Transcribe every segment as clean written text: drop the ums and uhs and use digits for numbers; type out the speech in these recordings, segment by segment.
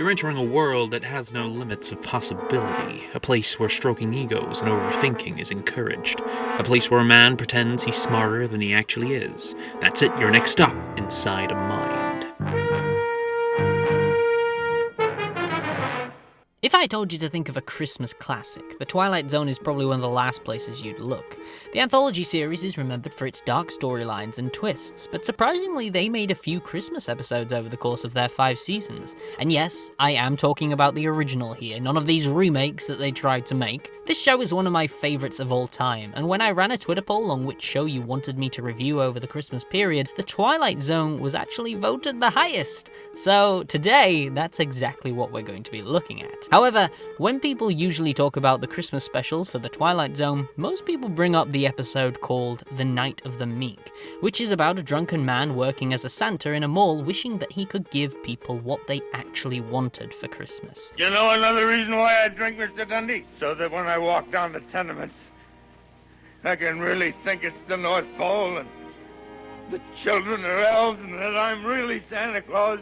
You're entering a world that has no limits of possibility, a place where stroking egos and overthinking is encouraged, a place where a man pretends he's smarter than he actually is. That's it, your next stop inside a mind. If I told you to think of a Christmas classic, The Twilight Zone is probably one of the last places you'd look. The anthology series is remembered for its dark storylines and twists, but surprisingly they made a few Christmas episodes over the course of their 5 seasons. And yes, I am talking about the original here, none of these remakes that they tried to make. This show is one of my favourites of all time, and when I ran a Twitter poll on which show you wanted me to review over the Christmas period, The Twilight Zone was actually voted the highest. So today, that's exactly what we're going to be looking at. However, when people usually talk about the Christmas specials for The Twilight Zone, most people bring up the episode called The Night of the Meek, which is about a drunken man working as a Santa in a mall wishing that he could give people what they actually wanted for Christmas. You know another reason why I drink, Mr. Dundee? So that when I walk down the tenements, I can really think it's the North Pole and the children are elves and that I'm really Santa Claus,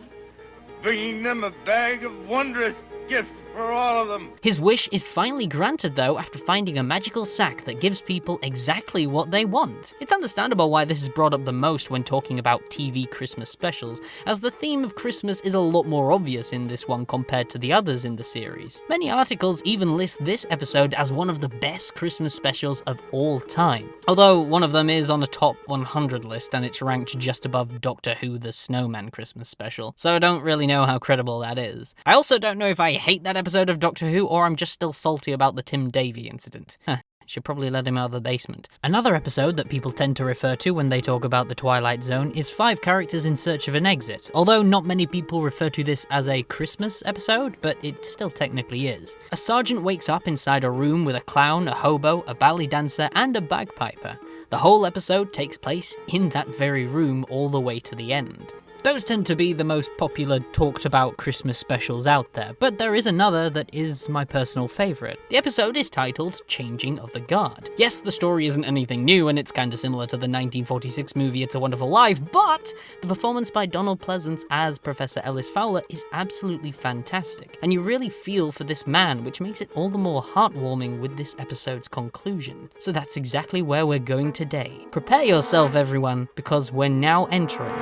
bringing them a bag of wondrous gifts for all of them. His wish is finally granted though after finding a magical sack that gives people exactly what they want. It's understandable why this is brought up the most when talking about TV Christmas specials, as the theme of Christmas is a lot more obvious in this one compared to the others in the series. Many articles even list this episode as one of the best Christmas specials of all time. Although one of them is on a top 100 list and it's ranked just above Doctor Who The Snowman Christmas Special, so I don't really know how credible that is. I also don't know if I hate that episode of Doctor Who or I'm just still salty about the Tim Davie incident. Should probably let him out of the basement. Another episode that people tend to refer to when they talk about the Twilight Zone is 5 Characters in Search of an Exit, although not many people refer to this as a Christmas episode, but it still technically is. A sergeant wakes up inside a room with a clown, a hobo, a ballet dancer, and a bagpiper. The whole episode takes place in that very room all the way to the end. Those tend to be the most popular talked about Christmas specials out there, but there is another that is my personal favourite. The episode is titled Changing of the Guard. Yes, the story isn't anything new and it's kinda similar to the 1946 movie It's a Wonderful Life, but the performance by Donald Pleasance as Professor Ellis Fowler is absolutely fantastic, and you really feel for this man, which makes it all the more heartwarming with this episode's conclusion. So that's exactly where we're going today. Prepare yourself everyone, because we're now entering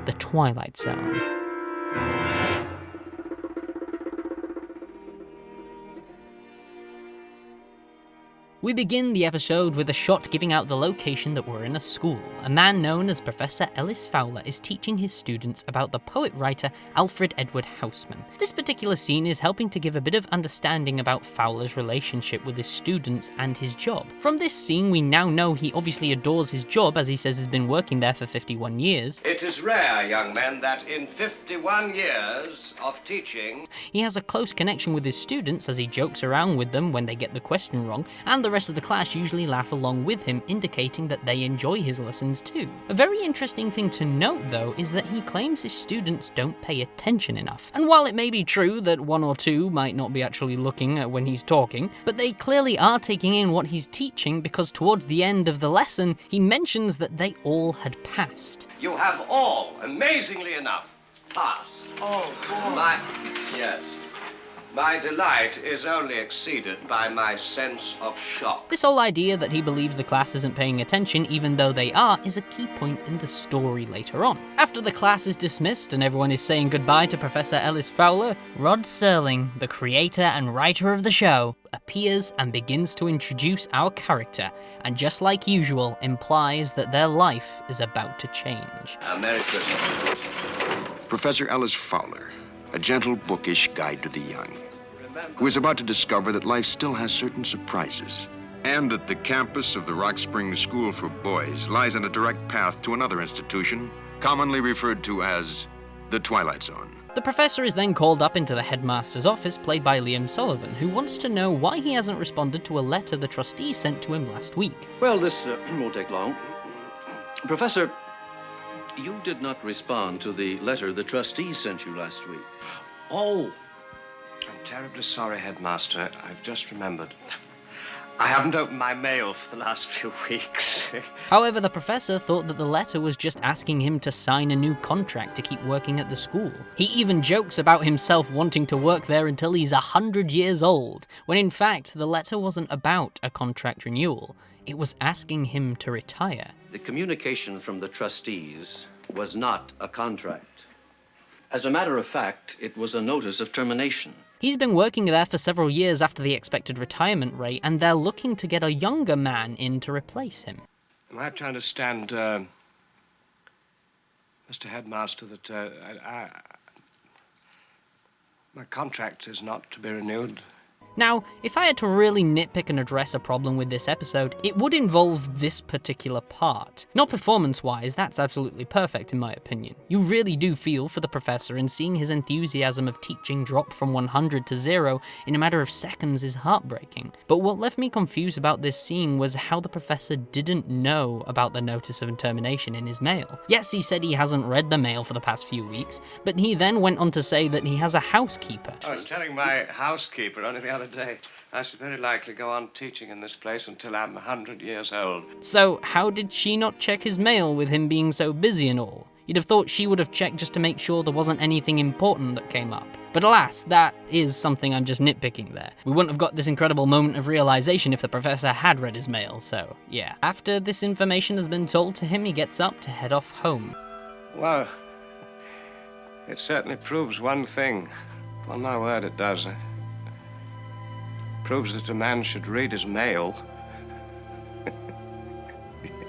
the Twilight Zone. We begin the episode with a shot giving out the location that we're in a school. A man known as Professor Ellis Fowler is teaching his students about the poet-writer Alfred Edward Houseman. This particular scene is helping to give a bit of understanding about Fowler's relationship with his students and his job. From this scene we now know he obviously adores his job, as he says he's been working there for 51 years. It is rare, young men, that in 51 years of teaching... He has a close connection with his students as he jokes around with them when they get the question wrong, and the rest of the class usually laugh along with him, indicating that they enjoy his lessons too. A very interesting thing to note though is that he claims his students don't pay attention enough. And while it may be true that 1 or 2 might not be actually looking at when he's talking, but they clearly are taking in what he's teaching, because towards the end of the lesson he mentions that they all had passed. You have all, amazingly enough, passed. Oh, boy. Yes. My delight is only exceeded by my sense of shock. This whole idea that he believes the class isn't paying attention even though they are is a key point in the story later on. After the class is dismissed and everyone is saying goodbye to Professor Ellis Fowler, Rod Serling, the creator and writer of the show, appears and begins to introduce our character, and just like usual implies that their life is about to change. Merry Christmas. Professor Ellis Fowler, a gentle, bookish guide to the young, who is about to discover that life still has certain surprises, and that the campus of the Rock Springs School for Boys lies on a direct path to another institution, commonly referred to as the Twilight Zone. The professor is then called up into the headmaster's office, played by Liam Sullivan, who wants to know why he hasn't responded to a letter the trustees sent to him last week. Well, this won't take long. Professor, you did not respond to the letter the trustees sent you last week. Oh, I'm terribly sorry, Headmaster. I've just remembered. I haven't opened my mail for the last few weeks. However, the professor thought that the letter was just asking him to sign a new contract to keep working at the school. He even jokes about himself wanting to work there until he's 100 years old, when in fact the letter wasn't about a contract renewal. It was asking him to retire. The communication from the trustees was not a contract. As a matter of fact, it was a notice of termination. He's been working there for several years after the expected retirement rate, and they're looking to get a younger man in to replace him. Am I to understand, Mr. Headmaster, that my contract is not to be renewed? Now, if I had to really nitpick and address a problem with this episode, it would involve this particular part. Not performance-wise, that's absolutely perfect in my opinion. You really do feel for the professor, and seeing his enthusiasm of teaching drop from 100 to 0 in a matter of seconds is heartbreaking. But what left me confused about this scene was how the professor didn't know about the notice of termination in his mail. Yes, he said he hasn't read the mail for the past few weeks, but he then went on to say that he has a housekeeper. I was telling my housekeeper only the other day, I should very likely go on teaching in this place until I'm 100 years old. So how did she not check his mail with him being so busy and all? You'd have thought she would have checked just to make sure there wasn't anything important that came up. But alas, that is something I'm just nitpicking there. We wouldn't have got this incredible moment of realization if the professor had read his mail, so yeah. After this information has been told to him, he gets up to head off home. Well, it certainly proves one thing. On my word, it does. Proves that a man should read his mail.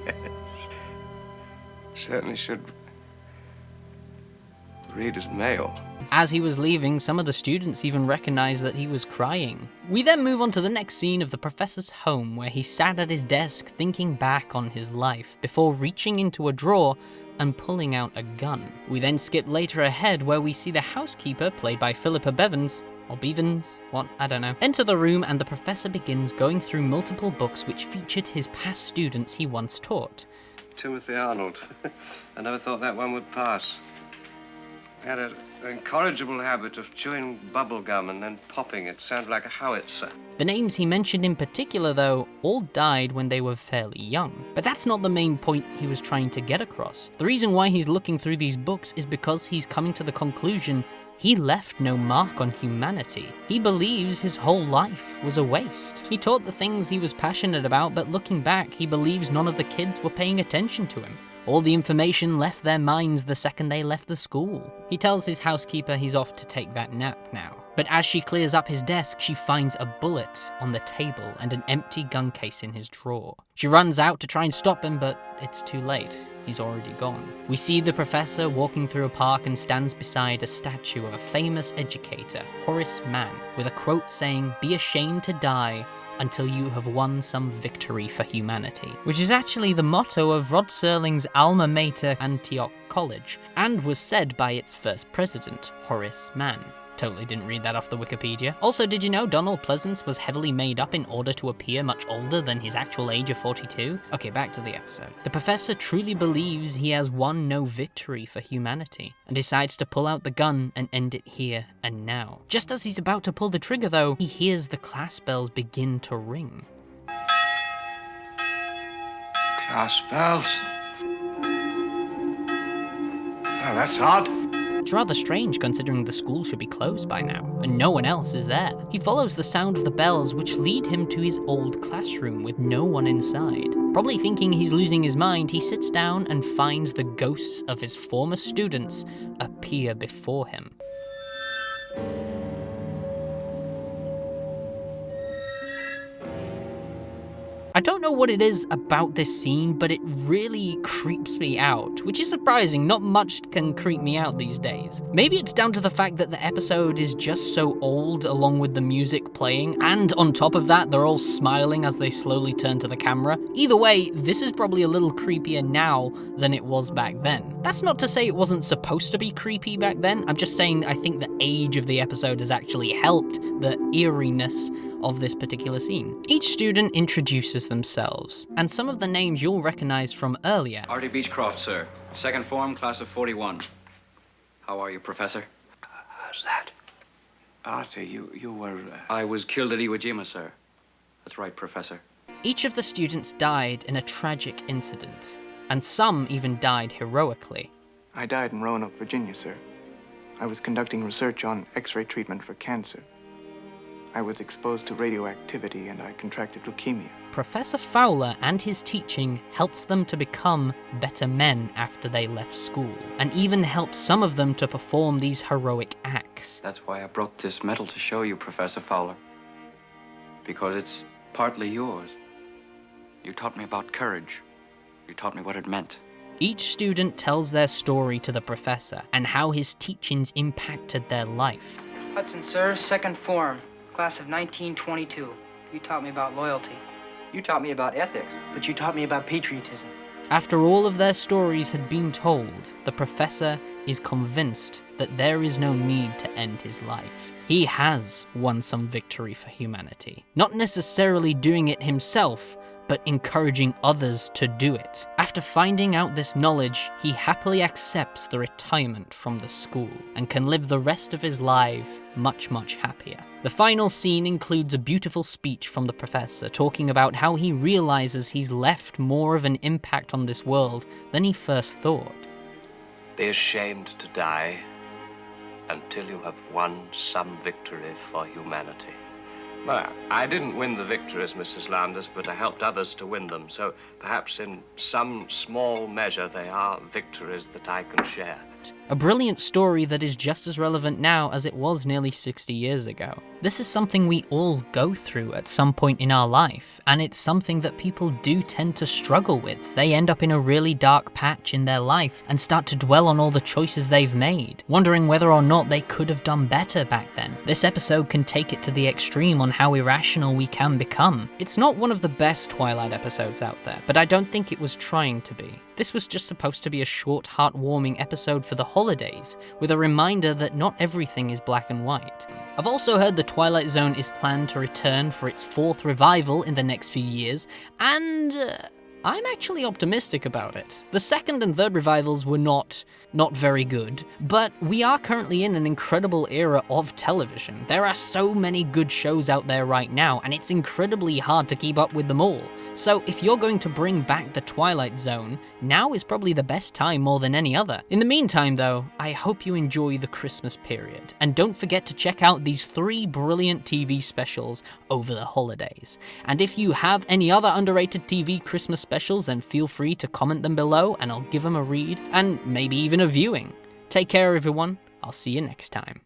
Yes. Certainly should read his mail. As he was leaving, some of the students even recognized that he was crying. We then move on to the next scene of the professor's home, where he sat at his desk thinking back on his life before reaching into a drawer and pulling out a gun. We then skip later ahead, where we see the housekeeper, played by Philippa Bevins, or Bevins, what, I don't know, enter the room, and the professor begins going through multiple books which featured his past students he once taught. Timothy Arnold. I never thought that one would pass. He had an incorrigible habit of chewing bubble gum and then popping it. Sounded like a howitzer. The names he mentioned in particular, though, all died when they were fairly young. But that's not the main point he was trying to get across. The reason why he's looking through these books is because he's coming to the conclusion he left no mark on humanity. He believes his whole life was a waste. He taught the things he was passionate about, but looking back, he believes none of the kids were paying attention to him. All the information left their minds the second they left the school. He tells his housekeeper he's off to take that nap now. But as she clears up his desk, she finds a bullet on the table and an empty gun case in his drawer. She runs out to try and stop him, but it's too late. He's already gone. We see the professor walking through a park and stands beside a statue of a famous educator, Horace Mann, with a quote saying, "Be ashamed to die until you have won some victory for humanity," which is actually the motto of Rod Serling's alma mater, Antioch College, and was said by its first president, Horace Mann. Totally didn't read that off the Wikipedia. Also, did you know Donald Pleasance was heavily made up in order to appear much older than his actual age of 42? Okay, back to the episode. The professor truly believes he has won no victory for humanity, and decides to pull out the gun and end it here and now. Just as he's about to pull the trigger though, he hears the class bells begin to ring. Class bells? Oh, that's odd. It's rather strange considering the school should be closed by now, and no one else is there. He follows the sound of the bells, which lead him to his old classroom with no one inside. Probably thinking he's losing his mind, he sits down and finds the ghosts of his former students appear before him. I don't know what it is about this scene, but it really creeps me out, which is surprising. Not much can creep me out these days. Maybe it's down to the fact that the episode is just so old along with the music playing, and on top of that, they're all smiling as they slowly turn to the camera. Either way, this is probably a little creepier now than it was back then. That's not to say it wasn't supposed to be creepy back then. I'm just saying I think the age of the episode has actually helped the eeriness of this particular scene. Each student introduces themselves, and some of the names you'll recognize from earlier. Artie Beechcroft, sir. Second form, class of 41. How are you, Professor? How's that? Artie, you were... I was killed at Iwo Jima, sir. That's right, Professor. Each of the students died in a tragic incident, and some even died heroically. I died in Roanoke, Virginia, sir. I was conducting research on X-ray treatment for cancer. I was exposed to radioactivity and I contracted leukemia. Professor Fowler and his teaching helped them to become better men after they left school, and even helped some of them to perform these heroic acts. That's why I brought this medal to show you, Professor Fowler. Because it's partly yours. You taught me about courage. You taught me what it meant. Each student tells their story to the professor and how his teachings impacted their life. Hudson, sir, second form, class of 1922. You taught me about loyalty. You taught me about ethics. But you taught me about patriotism. After all of their stories had been told, the professor is convinced that there is no need to end his life. He has won some victory for humanity. Not necessarily doing it himself, but encouraging others to do it. After finding out this knowledge, he happily accepts the retirement from the school and can live the rest of his life much, much happier. The final scene includes a beautiful speech from the professor talking about how he realizes he's left more of an impact on this world than he first thought. Be ashamed to die until you have won some victory for humanity. Well, I didn't win the victories, Mrs. Landers, but I helped others to win them, so perhaps in some small measure they are victories that I can share. A brilliant story that is just as relevant now as it was nearly 60 years ago. This is something we all go through at some point in our life, and it's something that people do tend to struggle with. They end up in a really dark patch in their life and start to dwell on all the choices they've made, wondering whether or not they could have done better back then. This episode can take it to the extreme on how irrational we can become. It's not one of the best Twilight episodes out there, but I don't think it was trying to be. This was just supposed to be a short, heartwarming episode for the holidays, with a reminder that not everything is black and white. I've also heard the Twilight Zone is planned to return for its 4th revival in the next few years, and I'm actually optimistic about it. The 2nd and 3rd revivals were not very good, but we are currently in an incredible era of television. There are so many good shows out there right now, and it's incredibly hard to keep up with them all. So if you're going to bring back the Twilight Zone, now is probably the best time more than any other. In the meantime though, I hope you enjoy the Christmas period, and don't forget to check out these 3 brilliant TV specials over the holidays. And if you have any other underrated TV Christmas specials, then feel free to comment them below and I'll give them a read, and maybe even a viewing. Take care everyone, I'll see you next time.